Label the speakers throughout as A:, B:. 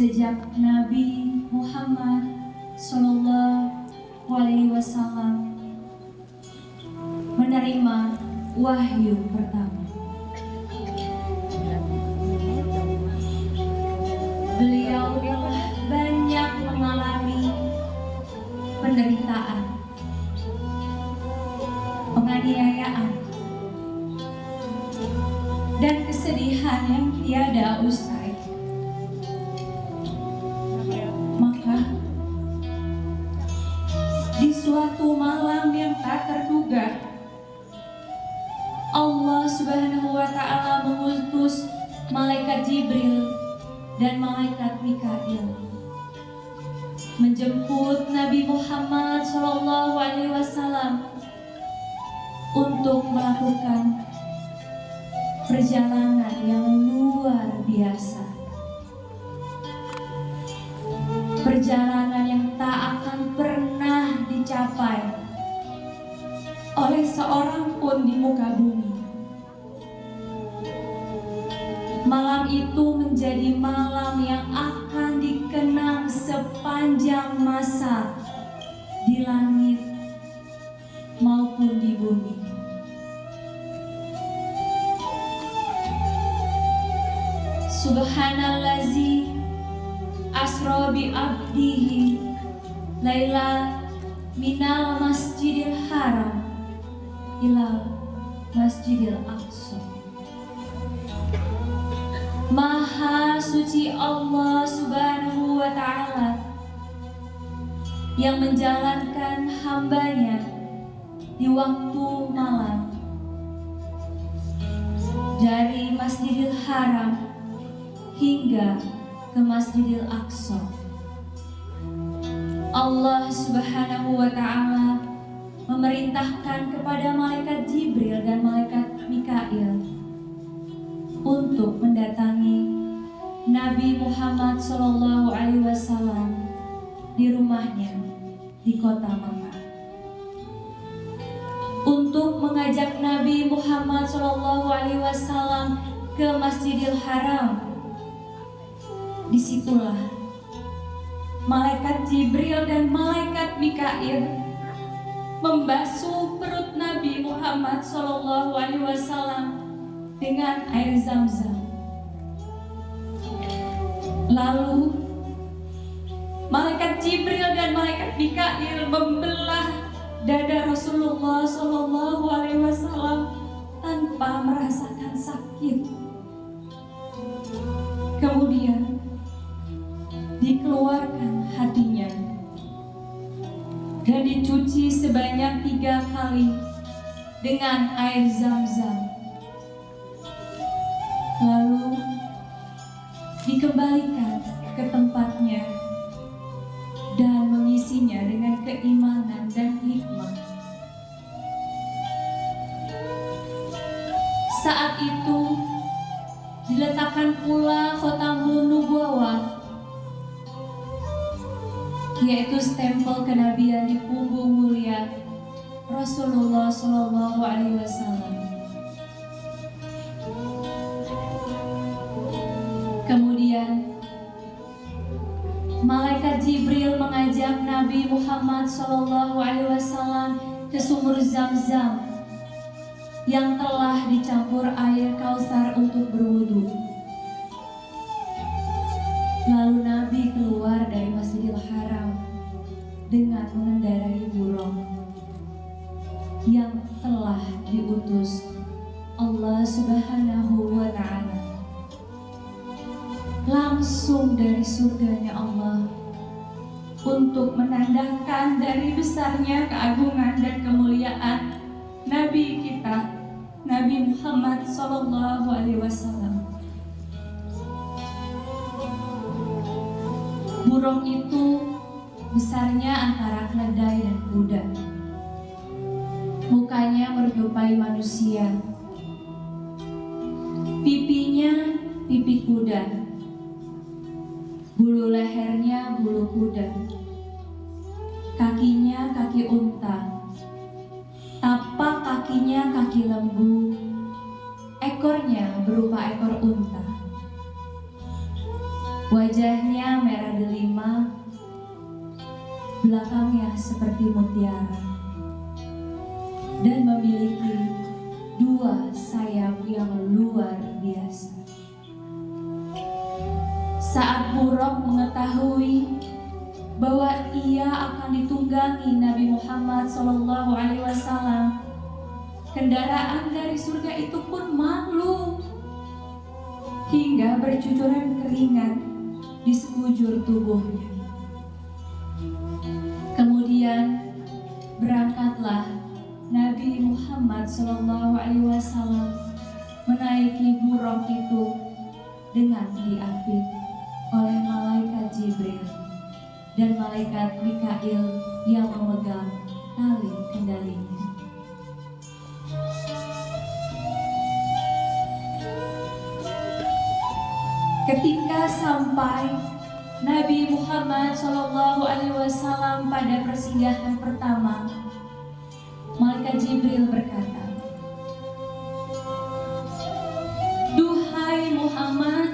A: sejak Nabi Muhammad SAW menerima wahyu pertama. Beliau telah banyak mengalami penderitaan, penganiayaan, dan kesedihan yang tiada usai. Maka di suatu malam yang tak terduga, Allah Subhanahu wa Ta'ala mengutus malaikat Jibril dan malaikat Mikail menjemput Nabi Muhammad SAW untuk melakukan perjalanan yang luar biasa, perjalanan yang tak akan pernah dicapai oleh seorang pun di muka bumi. Malam itu menjadi malam yang akan dikenang sepanjang masa di langit maupun di bumi. Subhanallazi asra bi abdihi laila minal masjidil haram ila masjidil aqsa. Maha suci Allah Subhanahu wa Ta'ala yang menjalankan hambanya di waktu malam dari Masjidil Haram hingga ke Masjidil Aqsa. Allah Subhanahu wa Ta'ala memerintahkan kepada malaikat Jibril dan malaikat Mikail untuk mendatangi Nabi Muhammad SAW di rumahnya di kota Mekah, untuk mengajak Nabi Muhammad SAW ke Masjidil Haram. Disitulah malaikat Jibril dan malaikat Mikail membasuh perut Nabi Muhammad SAW dengan air Zam-Zam. Lalu malaikat Jibril dan malaikat Mikail membelah dada Rasulullah SAW tanpa merasakan sakit. Kemudian dikeluarkan hatinya dan dicuci sebanyak 3 kali dengan air Zam-Zam. Lalu dikembalikan ke tempatnya dan mengisinya dengan keimanan dan hikmah. Saat itu diletakkan pula khotamun nubuwah, yaitu stempel kenabian di punggung mulia Rasulullah SAW. Kemudian malaikat Jibril mengajak Nabi Muhammad SAW ke sumur Zam-Zam yang telah dicampur air Kautsar untuk berwudu. Lalu Nabi keluar dari Masjidil Haram dengan mengendarai burung yang telah diutus Allah Subhanahu wa Ta'ala langsung dari surganya Allah untuk menandakan dari besarnya keagungan dan kemuliaan Nabi kita, Nabi Muhammad SAW. Burung itu besarnya antara keledai dan kuda. Mukanya menyerupai manusia, pipinya pipi kuda, bulu lehernya bulu kuda, kakinya kaki unta, tapak kakinya kaki lembu, ekornya berupa ekor unta. Wajahnya merah delima, belakangnya seperti mutiara, dan memiliki dua sayap yang luar biasa. Saat Buraq mengetahui bahwa ia akan ditunggangi Nabi Muhammad SAW, kendaraan dari surga itu pun malu hingga bercucuran keringat di sekujur tubuhnya. Kemudian berangkatlah Nabi Muhammad SAW menaiki Buraq itu dengan diapit oleh malaikat Jibril dan malaikat Mikail yang memegang tali kendalinya. Ketika sampai Nabi Muhammad SAW pada persinggahan pertama, malaikat Jibril berkata, "Duhai Muhammad,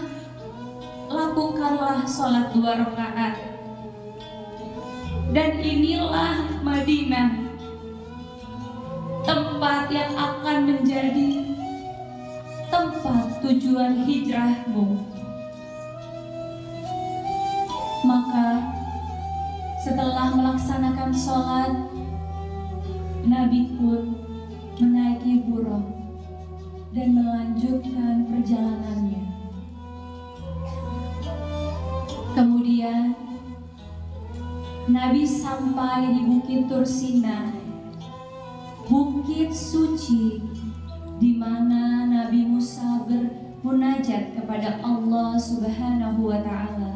A: lakukanlah sholat 2 rakaat. Dan inilah Madinah, tempat yang akan menjadi tempat tujuan hijrahmu." Maka setelah melaksanakan sholat, Nabi pun menaiki Buraq dan melanjutkan perjalanannya. Kemudian Nabi sampai di Bukit Tursina, bukit suci di mana Nabi Musa bermunajat kepada Allah Subhanahu wa Ta'ala.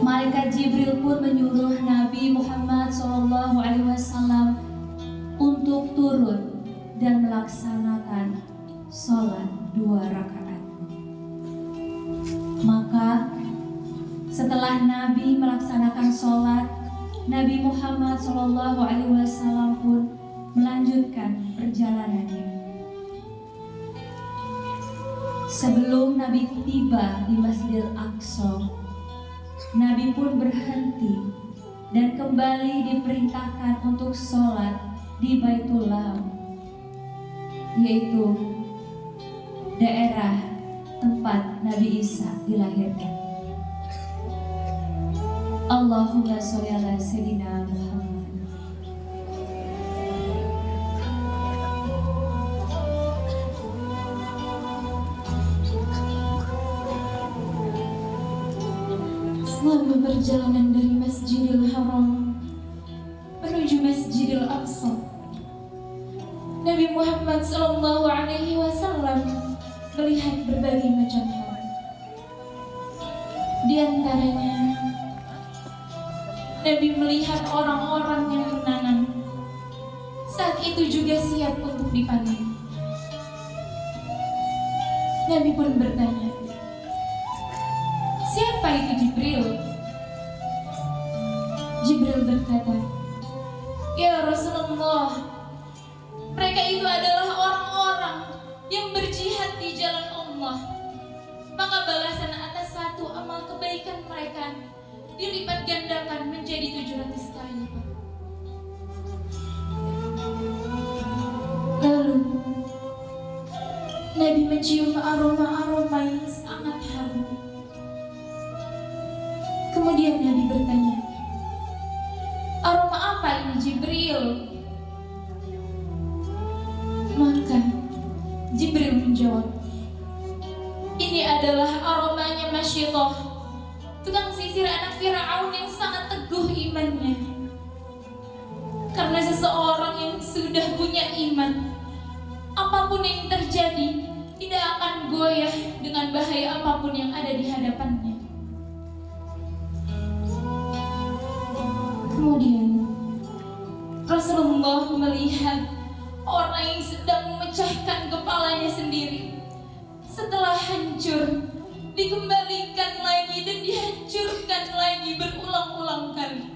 A: Malaikat Jibril pun menyuruh Nabi Muhammad SAW untuk turun dan melaksanakan sholat 2 rakaat. Maka setelah Nabi melaksanakan sholat, Nabi Muhammad SAW pun melanjutkan perjalanannya. Sebelum Nabi tiba di Masjidil Aqsa, Nabi pun berhenti dan kembali diperintahkan untuk sholat di Baitullah, yaitu daerah tempat Nabi Isa dilahirkan. Allahumma sholli ala Sayyidina Muhammad.
B: Selama perjalanan dari Masjidil Haram menuju Masjidil Aqsa, Nabi Muhammad SAW melihat berbagai macam hal. Di antaranya, Nabi melihat orang-orang yang menanam saat itu juga siap untuk dipanen. Nabi pun bertanya, "Siapa itu Jibril?" Jibril berkata, "Ya Rasulullah, mereka itu adalah orang-orang yang berjihad di jalan Allah. Maka balasan atas satu amal kebaikan mereka dilipat gandakan menjadi 700 kali lipat." Lalu Nabi mencium aroma-aroma yang sangat harum. Kemudian Nabi bertanya, "Aroma apa ini Jibril?" Maka Jibril menjawab, "Ini adalah aromanya Masyidah, tukang sisir anak Fir'aun yang sangat teguh imannya. Karena seseorang yang sudah punya iman, apapun yang terjadi tidak akan goyah dengan bahaya apapun yang ada di hadapannya." Kemudian Rasulullah melihat orang yang sedang memecahkan kepalanya sendiri. Setelah hancur, dikembalikan lagi dan dihancurkan lagi berulang-ulang kali.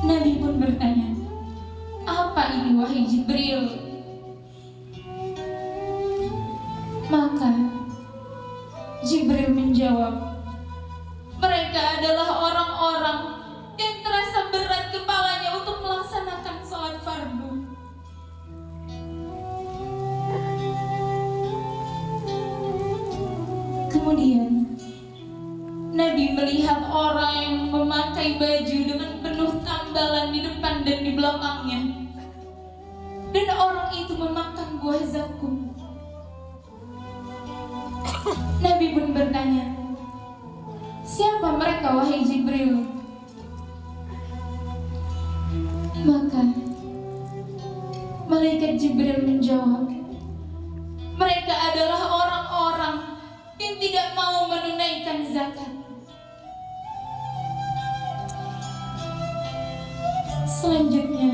B: Nabi pun bertanya, "Apa ini wahai Jibril?" Maka Jibril menjawab, mereka adalah orang-orang yang terasa berat kepalanya untuk melaksanakan sholat fardu. Kemudian Nabi melihat orang yang memakai baju dengan penuh tambalan di depan dan di belakangnya, dan orang itu memakan buah zakum. Nabi pun bertanya, siapa mereka wahai Jibril? Maka malaikat Jibril menjawab, mereka adalah orang-orang yang tidak mau menunaikan zakat. Selanjutnya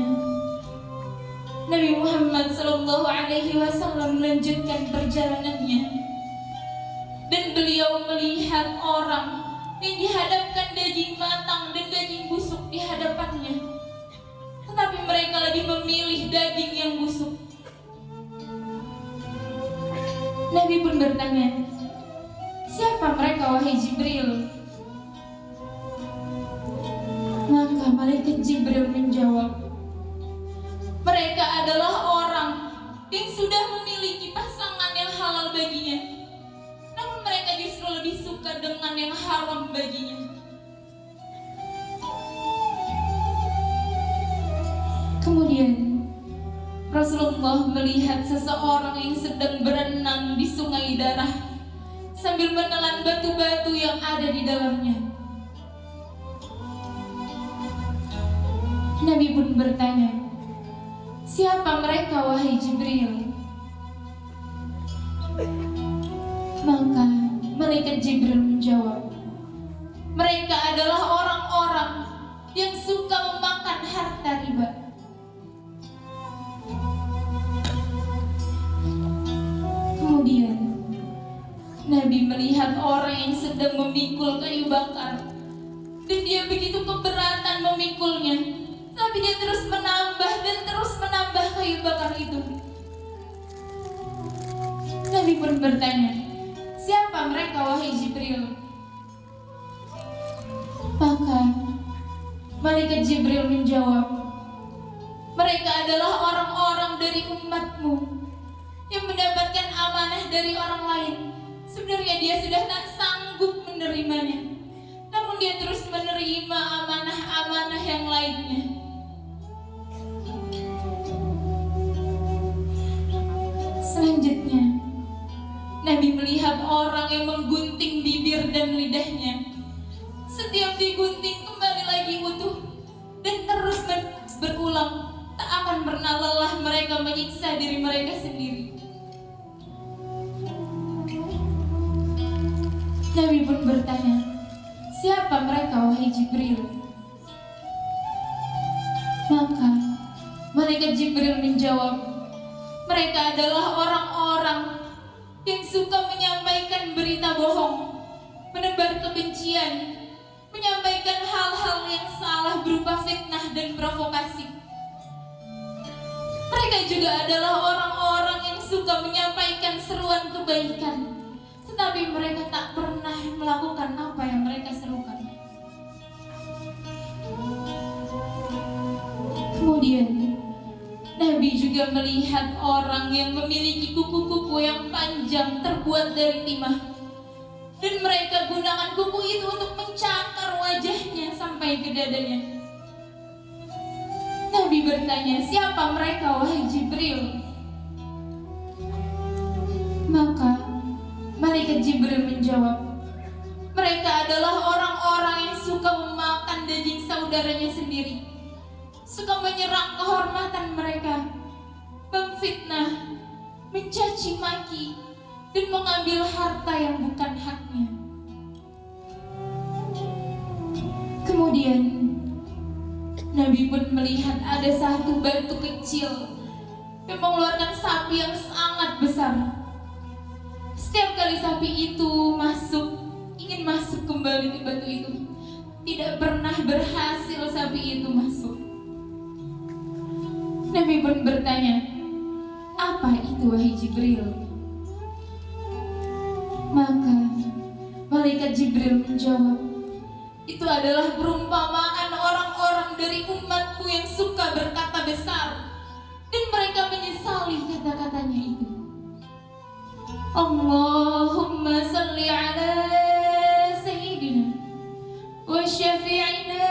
B: Nabi Muhammad SAW melanjutkan perjalanannya, dan beliau melihat orang yang dihadapkan daging matang dan daging busuk di hadapannya, tetapi mereka lebih memilih daging yang busuk. Nabi pun bertanya, siapa mereka wahai Jibril? Maka malaikat Jibril menjawab, mereka adalah orang yang sudah memiliki pasangan yang halal baginya, namun mereka justru lebih suka dengan yang haram baginya. Kemudian Rasulullah melihat seseorang yang sedang berenang di sungai darah sambil menelan batu-batu yang ada di dalamnya. Nabi pun bertanya, siapa mereka wahai Jibril? Maka malaikat Jibril menjawab, mereka adalah orang-orang yang suka memakan harta riba. Kemudian Nabi melihat orang yang sedang memikul kayu bakar, dan dia begitu keberatan memikulnya, tapi dia terus menambah dan terus menambah kayu bakar itu. Nabi pun bertanya, siapa mereka wahai Jibril? Maka malaikat Jibril menjawab, mereka adalah orang-orang dari umatmu yang mendapatkan amanah dari orang lain. Sebenarnya dia sudah tak sanggup menerimanya, namun dia terus menerima amanah-amanah yang lainnya. Selanjutnya Nabi melihat orang yang menggunting bibir dan lidahnya. Setiap digunting kembali lagi utuh, dan terus berulang. Tak akan pernah lelah mereka menyiksa diri mereka sendiri. Nabi pun bertanya, siapa mereka wahai Jibril? Maka malaikat Jibril menjawab, mereka adalah orang-orang yang suka menyampaikan berita bohong, menebar kebencian, menyampaikan hal-hal yang salah berupa fitnah dan provokasi. Mereka juga adalah orang-orang yang suka menyampaikan seruan kebaikan, tetapi mereka tak pernah melakukan apa yang mereka serukan. Kemudian Nabi juga melihat orang yang memiliki kuku-kuku yang panjang terbuat dari timah, dan mereka gunakan kuku itu untuk mencakar wajahnya sampai ke dadanya. Nabi bertanya, siapa mereka wahai Jibril? Maka malaikat Jibril menjawab, mereka adalah orang-orang yang suka memakan daging saudaranya sendiri, suka menyerang kehormatan mereka, memfitnah, mencaci maki, dan mengambil harta yang bukan haknya. Kemudian Nabi pun melihat ada satu batu kecil yang mengeluarkan sapi yang sangat besar. Setiap kali sapi itu ingin masuk kembali ke batu itu, tidak pernah berhasil sapi itu masuk. Nabi pun bertanya, apa itu wahai Jibril? Maka malaikat Jibril menjawab, itu adalah perumpamaan orang-orang dari umatmu yang suka berkata besar dan mereka menyesali kata-katanya itu. Allahumma salli ala sayyidina wa syafi'ina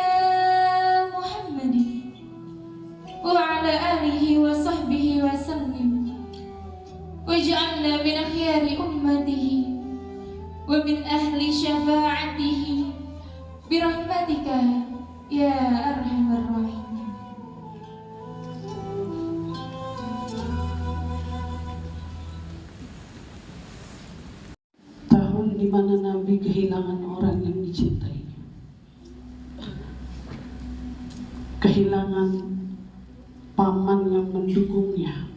B: Muhammadin wa ala alihi wa sahbihi wa sallim waj'alna min akhyari ummatihi wa min ahli syafa'atihi birahmatika ya arhamar rahim.
C: Tahun di mana Nabi kehilangan orang yang dicintai, kehilangan paman yang mendukungnya,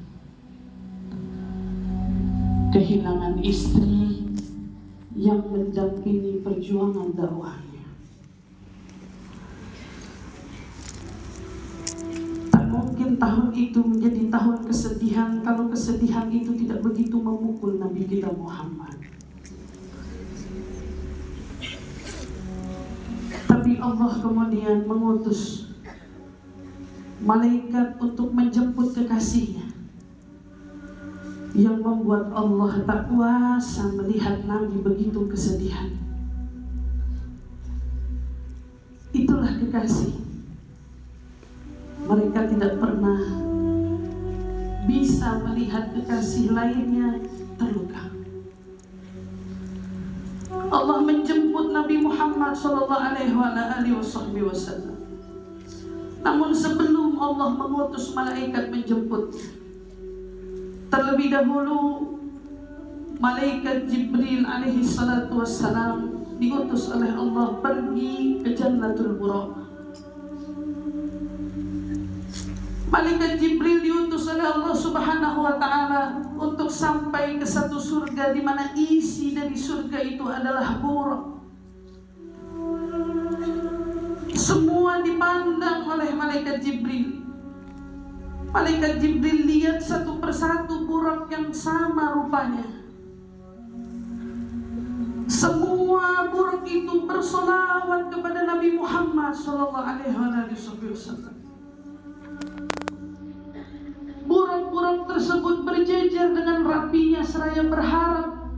C: kehilangan istri yang mendampingi perjuangan dakwahnya. Tak mungkin tahun itu menjadi tahun kesedihan kalau kesedihan itu tidak begitu memukul Nabi kita Muhammad. Tapi Allah kemudian mengutus malaikat untuk menjemput kekasihnya, yang membuat Allah tak kuasa melihat Nabi begitu kesedihan. Itulah kekasih. Mereka tidak pernah bisa melihat kekasih lainnya terluka. Allah menjemput Nabi Muhammad SAW. Namun sebelum Allah mengutus malaikat menjemputnya, terlebih dahulu malaikat Jibril alaihi salatu wassalam diutus oleh Allah pergi ke Jannatul Buraq. Malaikat Jibril diutus oleh Allah Subhanahu wa taala untuk sampai ke satu surga di mana isi dari surga itu adalah buraq. Semua dipandang oleh malaikat Jibril. Malaikat Jibril lihat satu persatu buraq yang sama rupanya. Semua buraq itu bersolawat kepada Nabi Muhammad SAW. Buraq-buraq tersebut berjejer dengan rapinya seraya berharap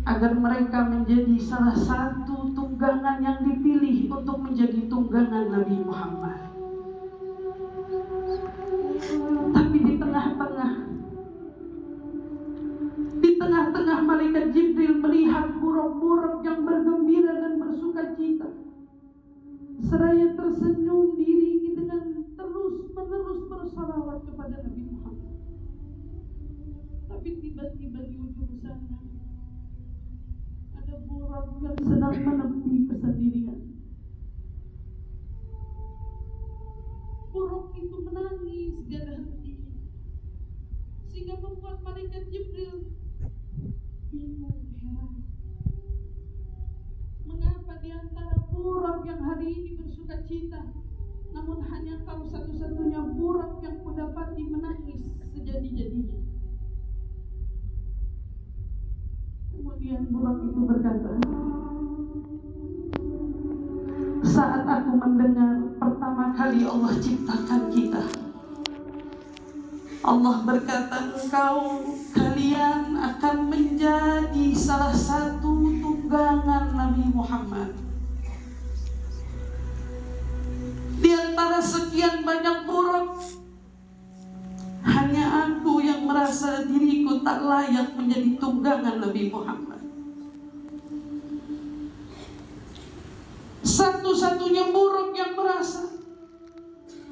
C: agar mereka menjadi salah satu tunggangan yang dipilih untuk menjadi tunggangan Nabi Muhammad. Tapi di tengah-tengah malaikat Jibril melihat buraq-buraq yang bergembira dan bersukacita, seraya tersenyum diiringi dengan terus-menerus bersalawat kepada Nabi Muhammad. Tapi tiba-tiba di ujung sana ada buraq yang sedang menepi kesendirian. Buraq itu menangis tiada henti, sehingga membuat malaikat Jibril bingung, heran. Mengapa di antara buraq yang hari ini bersukacita, namun hanya kau satu-satunya buraq yang kudapati menangis sejadi-jadinya? Kemudian buraq itu berkata, saat aku mendengar pertama kali Allah ciptakan kita, Allah berkata, kalian akan menjadi salah satu tunggangan Nabi Muhammad. Di antara sekian banyak buraq, hanya aku yang merasa diriku tak layak menjadi tunggangan Nabi Muhammad. Satu-satunya buraq yang merasa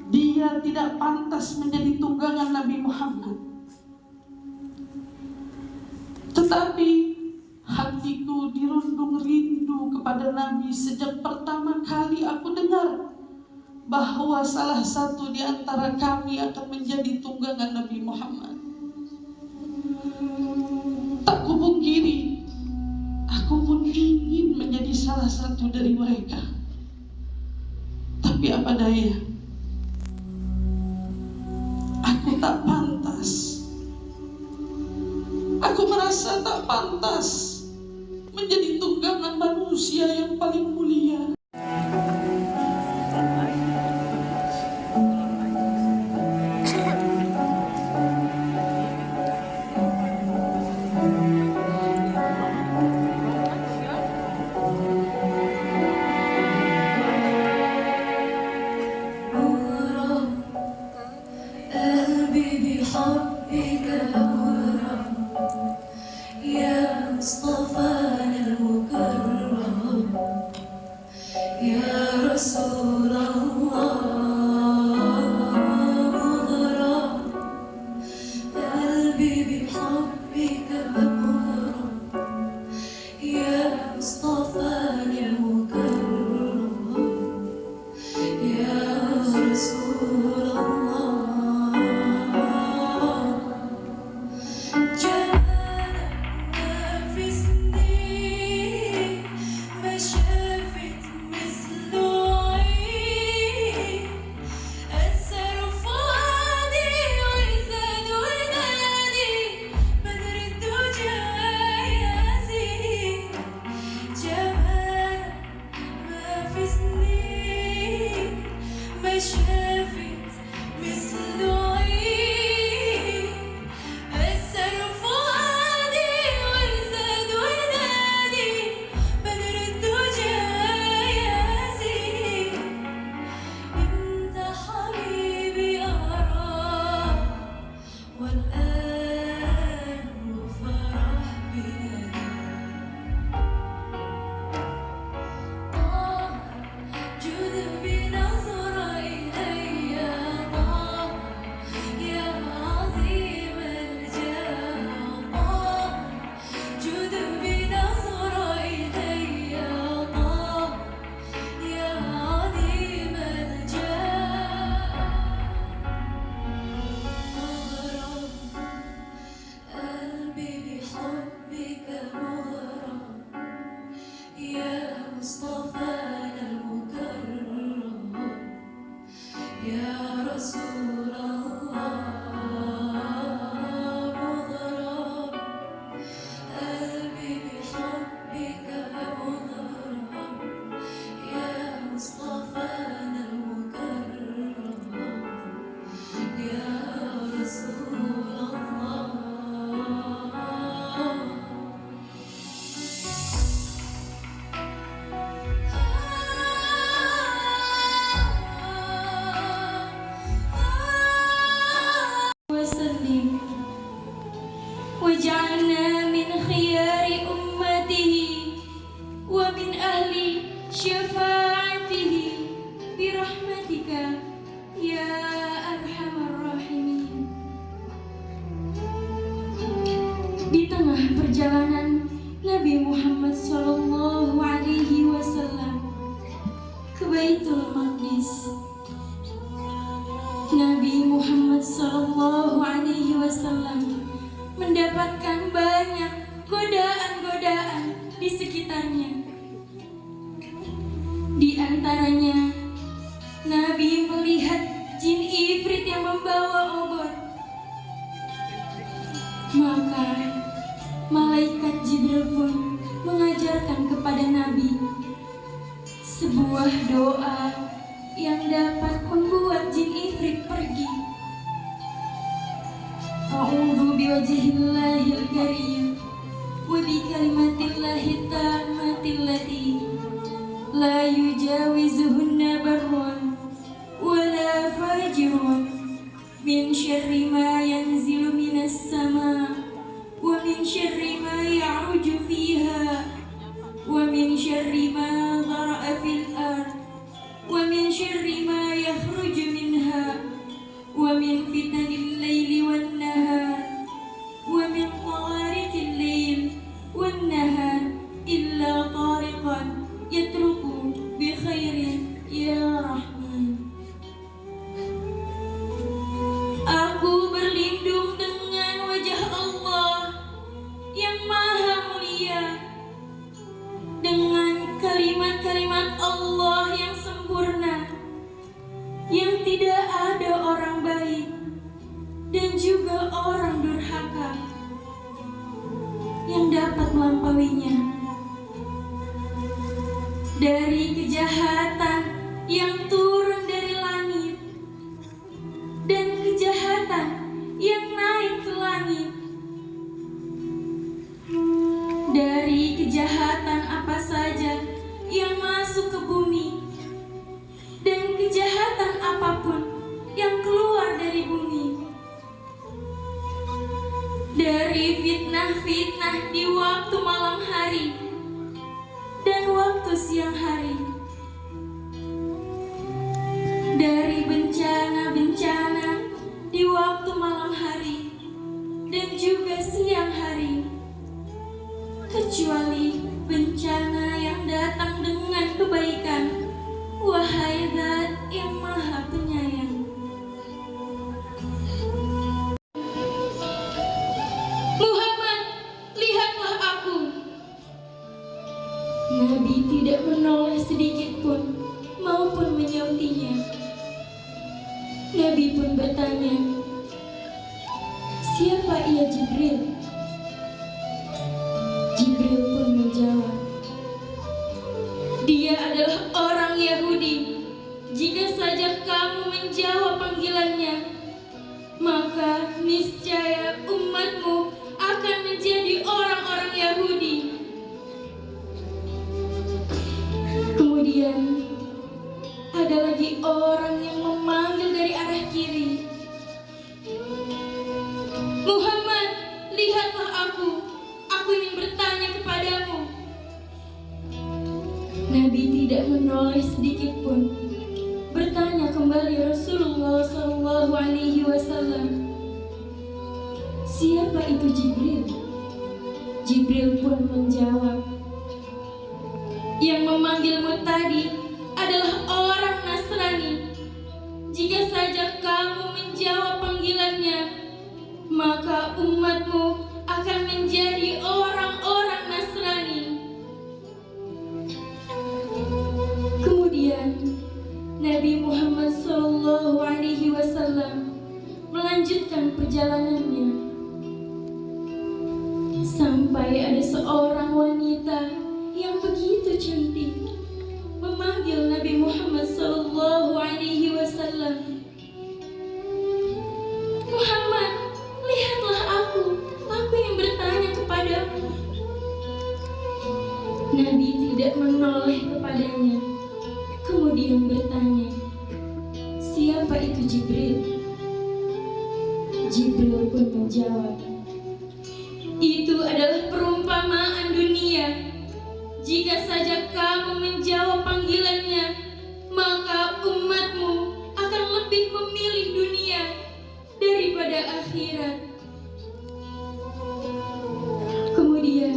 C: dia tidak pantas menjadi tunggangan Nabi Muhammad. Tetapi hatiku dirundung rindu kepada Nabi sejak pertama kali aku dengar bahwa salah satu di antara kami akan menjadi tunggangan Nabi Muhammad. Tak kupungkiri, aku pun ingin menjadi salah satu dari mereka. Tapi apa daya, aku tak pantas. Aku merasa tak pantas menjadi tunggangan manusia yang paling mulia.
A: وجعلنا من خيار أمته ومن أهل شفاعته برحمتك يا أرحم الراحمين. Di tengah perjalanan Nabi Muhammad Sallallahu Alaihi Wasallam ke Baitul Maqdis, Nabi Muhammad Sallallahu Alaihi Wasallam mendapatkan banyak godaan-godaan di sekitarnya. Di antaranya, Nabi melihat jin ifrit yang membawa obor. Maka malaikat Jibril pun mengajarkan kepada Nabi sebuah doa yang dapat membuat jin ifrit pergi. A'udzu biwajhillahil karim wa bi kalimatillahi tammati allati la yujawizuhunna barrun wa la fajirun min syarri ma yanzilu minas sama wa min syarri ma ya'ruju fiha wa min syarri ma dhara'a fil ard wa min syarri ma yakhruju minha wa min fitanil laili wan nahar wa min tariqil lail wan nahar illa tariqan yatruku bi khairin ya Rahman. Aku berlindung dengan wajah Allah yang
B: melampauinya. Dari kejahatan yang turun dari langit dan kejahatan yang naik ke langit, dari kejahatan apa saja yang masuk ke bumi dan kejahatan apapun yang keluar dari bumi, dari fitnah-fitnah di waktu malam hari dan waktu siang hari, dari bencana-bencana di waktu malam hari dan juga siang hari, kecuali bencana yang datang dengan kebaikan, wahai Zat yang Maha Penyayang. Muhammad, lihatlah aku. Nabi tidak menoleh sedikit pun maupun menyautinya. Nabi pun bertanya, siapa ia Jibril? Jibril pun menjawab, dia adalah orang Yahudi. Jika saja kamu menjawab panggilannya, maka niscaya umatmu akan menjadi orang-orang Yahudi. Kemudian ada lagi orang yang memanggil dari arah kiri, Muhammad, lihatlah aku ingin bertanya kepadamu. Nabi tidak menoleh sedikit pun. Bertanya kembali Rasulullah SAW, siapa itu Jibril? Jibril pun menjawab, yang memanggilmu tadi adalah orang Nasrani. Jika saja kamu menjawab panggilannya, maka umatmu akan menjadi orang-orang Nasrani. Kemudian Nabi Muhammad SAW melanjutkan perjalanannya sampai ada seorang wanita yang begitu cantik memanggil Nabi Muhammad SAW, Muhammad, lihatlah aku yang bertanya kepadamu. Nabi tidak menoleh kepadanya, kemudian bertanya, siapa itu Jibril? Jibril pun menjawab, itu adalah perumpamaan dunia. Jika saja kamu menjawab panggilannya, maka umatmu akan lebih memilih dunia daripada akhirat. Kemudian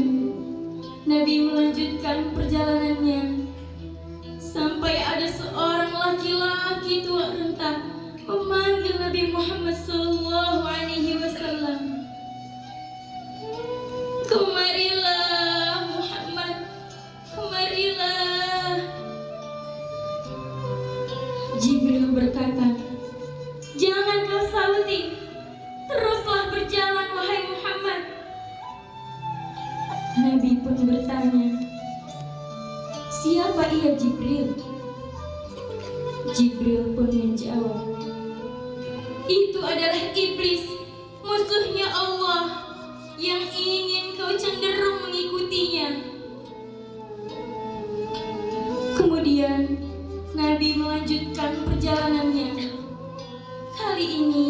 B: Nabi melanjutkan perjalanannya sampai ada seorang laki-laki tua renta memanggil Nabi Muhammad SAW, kemarilah Muhammad, kemarilah. Jibril berkata, jangan kau sauti, teruslah berjalan wahai Muhammad. Nabi pun bertanya, siapa ia Jibril? Jibril pun menjawab, itu adalah iblis, musuhnya Allah, yang ingin kau cenderung mengikutinya. Kemudian Nabi melanjutkan perjalanannya. Kali ini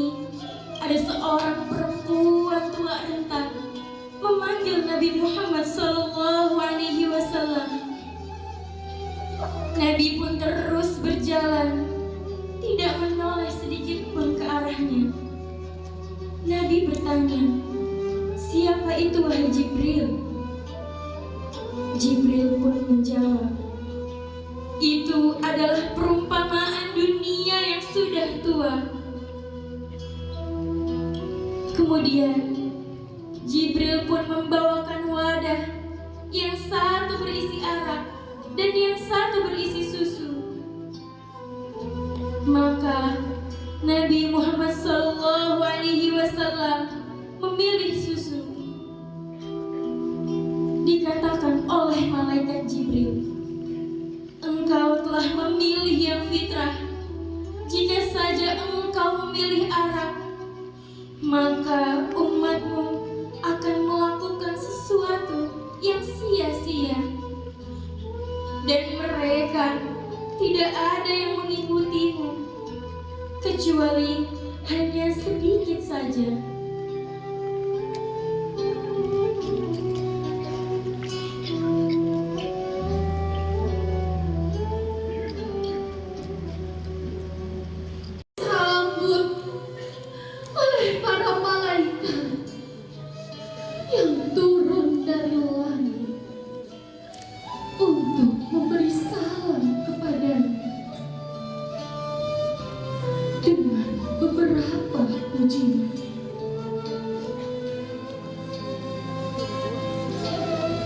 B: ada seorang perempuan tua renta memanggil Nabi Muhammad SAW. Nabi pun terus berjalan, tidak menoleh sedikit pun ke arahnya. Nabi bertanya, siapa itu wahai Jibril? Jibril pun menjawab, itu adalah perumpamaan dunia yang sudah tua. Kemudian Jibril pun membawakan wadah, yang satu berisi arak dan yang satu berisi susu. Maka Nabi Muhammad SAW memilih susu. malaikat Jibril, engkau telah memilih yang fitrah. Jika saja engkau memilih Arab, maka umatmu akan melakukan sesuatu yang sia-sia, dan mereka tidak ada yang mengikutimu kecuali hanya sedikit saja.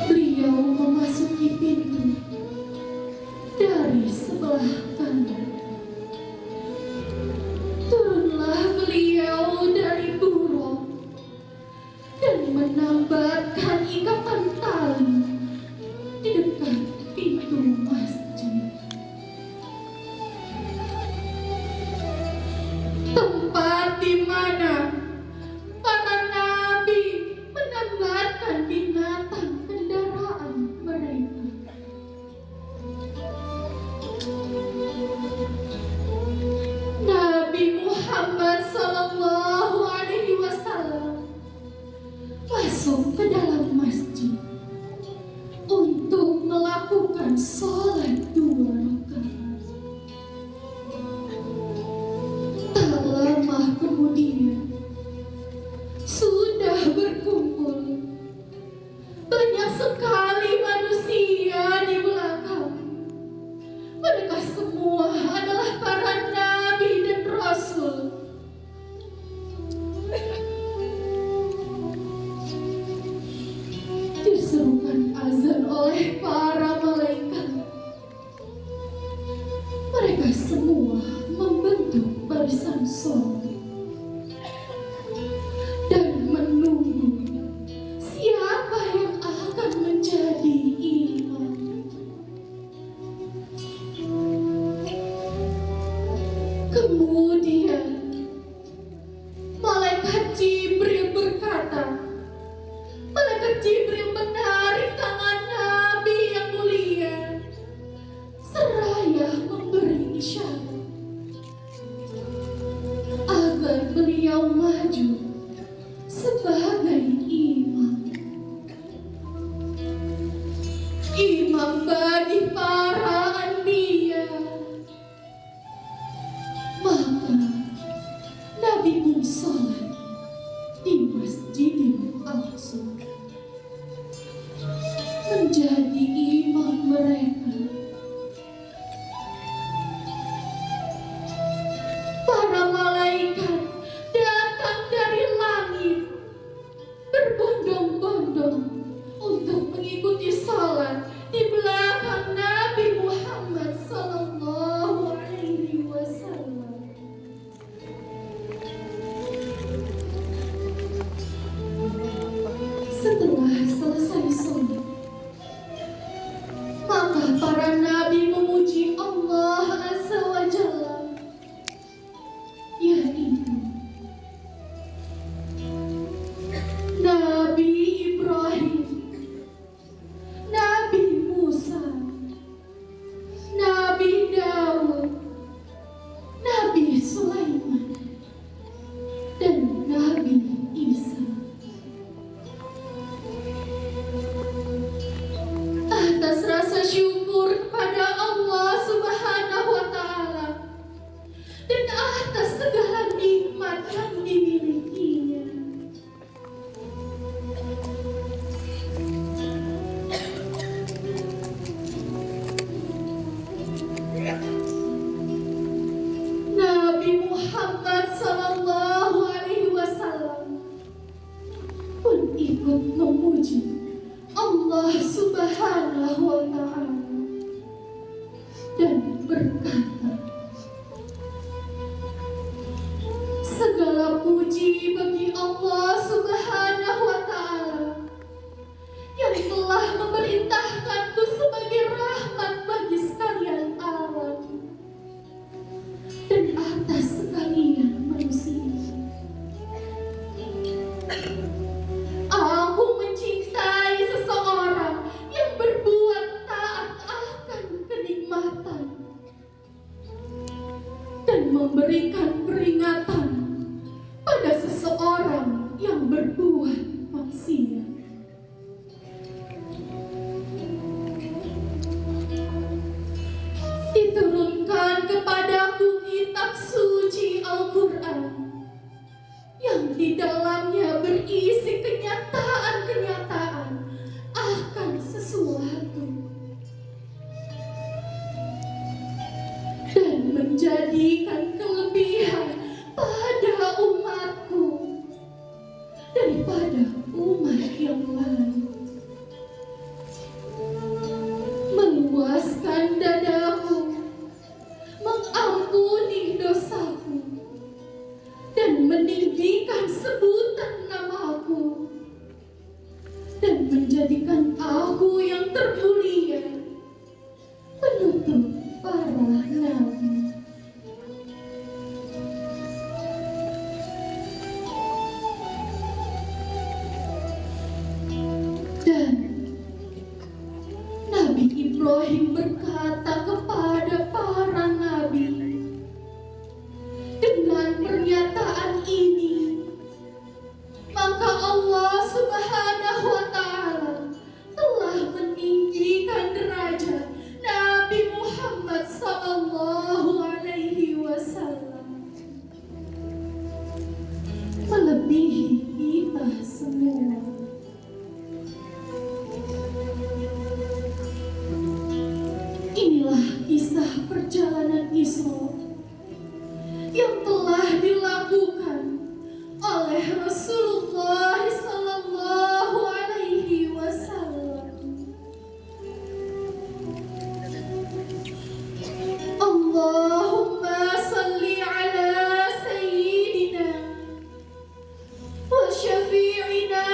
B: Beliau memasuki pintu dari sebelah kanan. Turunlah beliau dari buruk dan menambatkan ikatan tali di dekat pintu masjid, tempat di mana para nabi menambatkan binatang kendaraan mereka. Nabi Muhammad Sallallahu Alaihi Wasallam masuk ke dalam masjid untuk melakukan sholat 2 rakaat. Tak lama kemudian sudah berkumpul banyak sekali manusia di belakang. Mereka semua adalah para nabi dan rasul. Diserukan azan oleh para malaikat. Mereka semua membentuk barisan sholat dan menunggu siapa yang akan menjadi imam. Kemudian malaikat Jibril berkata, malaikat Jibril menarik tangan Nabi yang mulia seraya memberi isyarat agar beliau maju sebagai imam. Imam bagi para anbiya. Maka Nabi pun sholat di Masjidil Aqsa, menjadi imam mereka. Para malaikat datang dari langit berbondong-bondong untuk mengikuti salat di belakang Nabi Muhammad Sallallahu Alaihi Wasallam. Setelah selesai salat, maka para nabi memuji Allah Azza wa Jalla, yaitu Nabi Ibrahim, Nabi Musa, Nabi Daud, Nabi Sulaiman, dan Nabi Isa. Atas rasa syukur kepada Allah Subhanahu wa Ta'ala dan atas segala nikmat yang dimilikinya, Nabi Muhammad Sallallahu Alaihi Wasallam pun ikut memuji Allah Subhanahu wa Ta'ala dan berkata, segala puji bagi Allah Subhanahu wa Ta'ala yang telah memerintahkanku menjadikan kelebihan pada umatku daripada umat yang lain. Meluaskan dadaku, mengampuni dosaku, dan meninggikan sebutan namaku, dan menjadikan aku yang termulia, penutup para nabi. Dan Nabi Ibrahim berkata kepada para nabi, dengan pernyataan ini, maka Allah Subhanahu wa Ta'ala telah meninggikan derajat Nabi Muhammad sallallahu alaihi wasallam, melebihi kita semua. Inilah kisah perjalanan Isra yang telah dilakukan oleh Rasulullah sallallahu alaihi wasallam. Allahumma salli ala sayyidina wa syafi'ina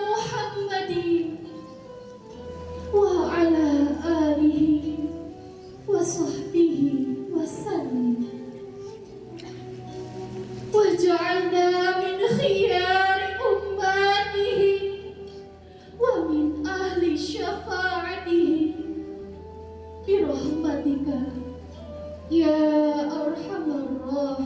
B: Muhammadin wa ala alihi wa sahbihi wa sallim. Waj'alna min khiyari ummatihi wa min ahli syafa'atihi birahmatika ya arhamar rahimin.